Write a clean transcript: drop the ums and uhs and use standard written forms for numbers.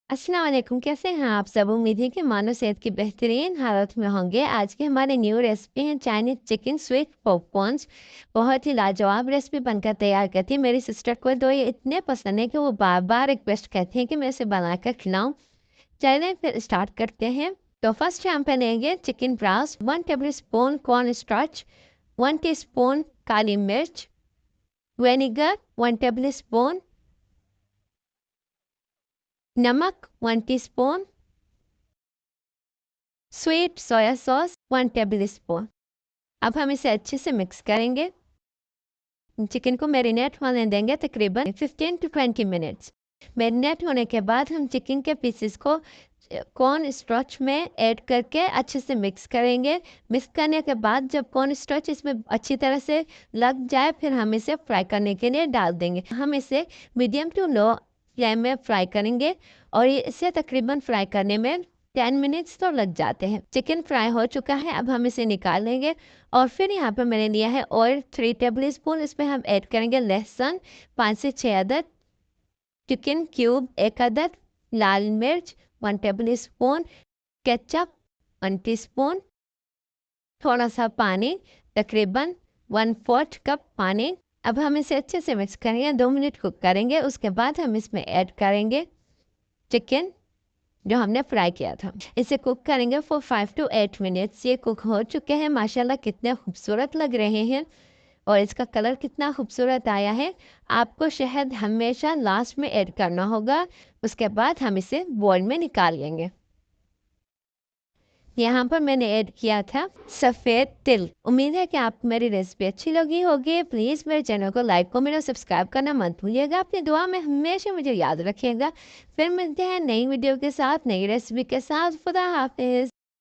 अस्सलाम वालेकुम, कैसे हैं आप सब? उम्मीद है कि मानो सेहत की बेहतरीन हालत में होंगे। आज की हमारी न्यू रेसिपी है चाइनीज चिकन स्वीट पॉपकॉर्न्स। बहुत ही लाजवाब रेसिपी बनकर तैयार करती है। मेरी सिस्टर को तो ये इतने पसंद है कि वो बार बार रिक्वेस्ट करती हैं कि मैं इसे बनाकर खिलाऊं। चलिए फिर स्टार्ट करते हैं। तो फर्स्ट हम पे लेंगे chicken breast, 1 tablespoon corn starch, 1 teaspoon काली मिर्च, विनेगर 1 टेबल स्पून, नमक 1 teaspoon, sweet soya sauce 1 tablespoon. अब हम इसे अच्छे से मिक्स करेंगे। चिकन को मैरिनेट होने देंगे तकरीबन 15 to 20 मिनट्स। मैरिनेट होने के बाद हम चिकन के पीसेस को कॉर्न स्टार्च में ऐड करके अच्छे से मिक्स करेंगे। मिक्स करने के बाद जब कॉर्न स्टार्च इसमें अच्छी तरह से लग जाए फिर हम इसे फ्राई करने के लिए डाल देंगे। हम इसे मीडियम टू लो फ्लेम में फ्राई करेंगे और इसे तकरीबन फ्राई करने में 10 मिनट्स तो लग जाते हैं। चिकन फ्राई हो चुका है, अब हम इसे निकाल लेंगे। और फिर यहाँ पे मैंने लिया है ऑयल 3 टेबल स्पून। इसमें हम ऐड करेंगे लहसुन 5 से 6 अदद, चिकन क्यूब 1 अदद, लाल मिर्च 1 टेबल स्पून, केचप 1 टीस्पून, थोड़ा सा पानी, तकरीबन 1/4 कप पानी। अब हम इसे अच्छे से मिक्स करेंगे, 2 मिनट कुक करेंगे। उसके बाद हम इसमें ऐड करेंगे चिकन जो हमने फ्राई किया था। इसे कुक करेंगे फॉर 5 to 8 मिनट्स। ये कुक हो चुके हैं। माशाल्लाह कितने खूबसूरत लग रहे हैं और इसका कलर कितना खूबसूरत आया है। आपको शहद हमेशा लास्ट में ऐड करना होगा। उसके बाद हम इसे बॉल में निकाल लेंगे। यहाँ पर मैंने ऐड किया था सफ़ेद तिल। उम्मीद है कि आपको मेरी रेसिपी अच्छी लगी होगी। प्लीज़ मेरे चैनल को लाइक कमेंट और सब्सक्राइब करना मत भूलिएगा। अपनी दुआ में हमेशा मुझे याद रखिएगा। फिर मिलते हैं नई वीडियो के साथ, नई रेसिपी के साथ। खुदा हाफिज़।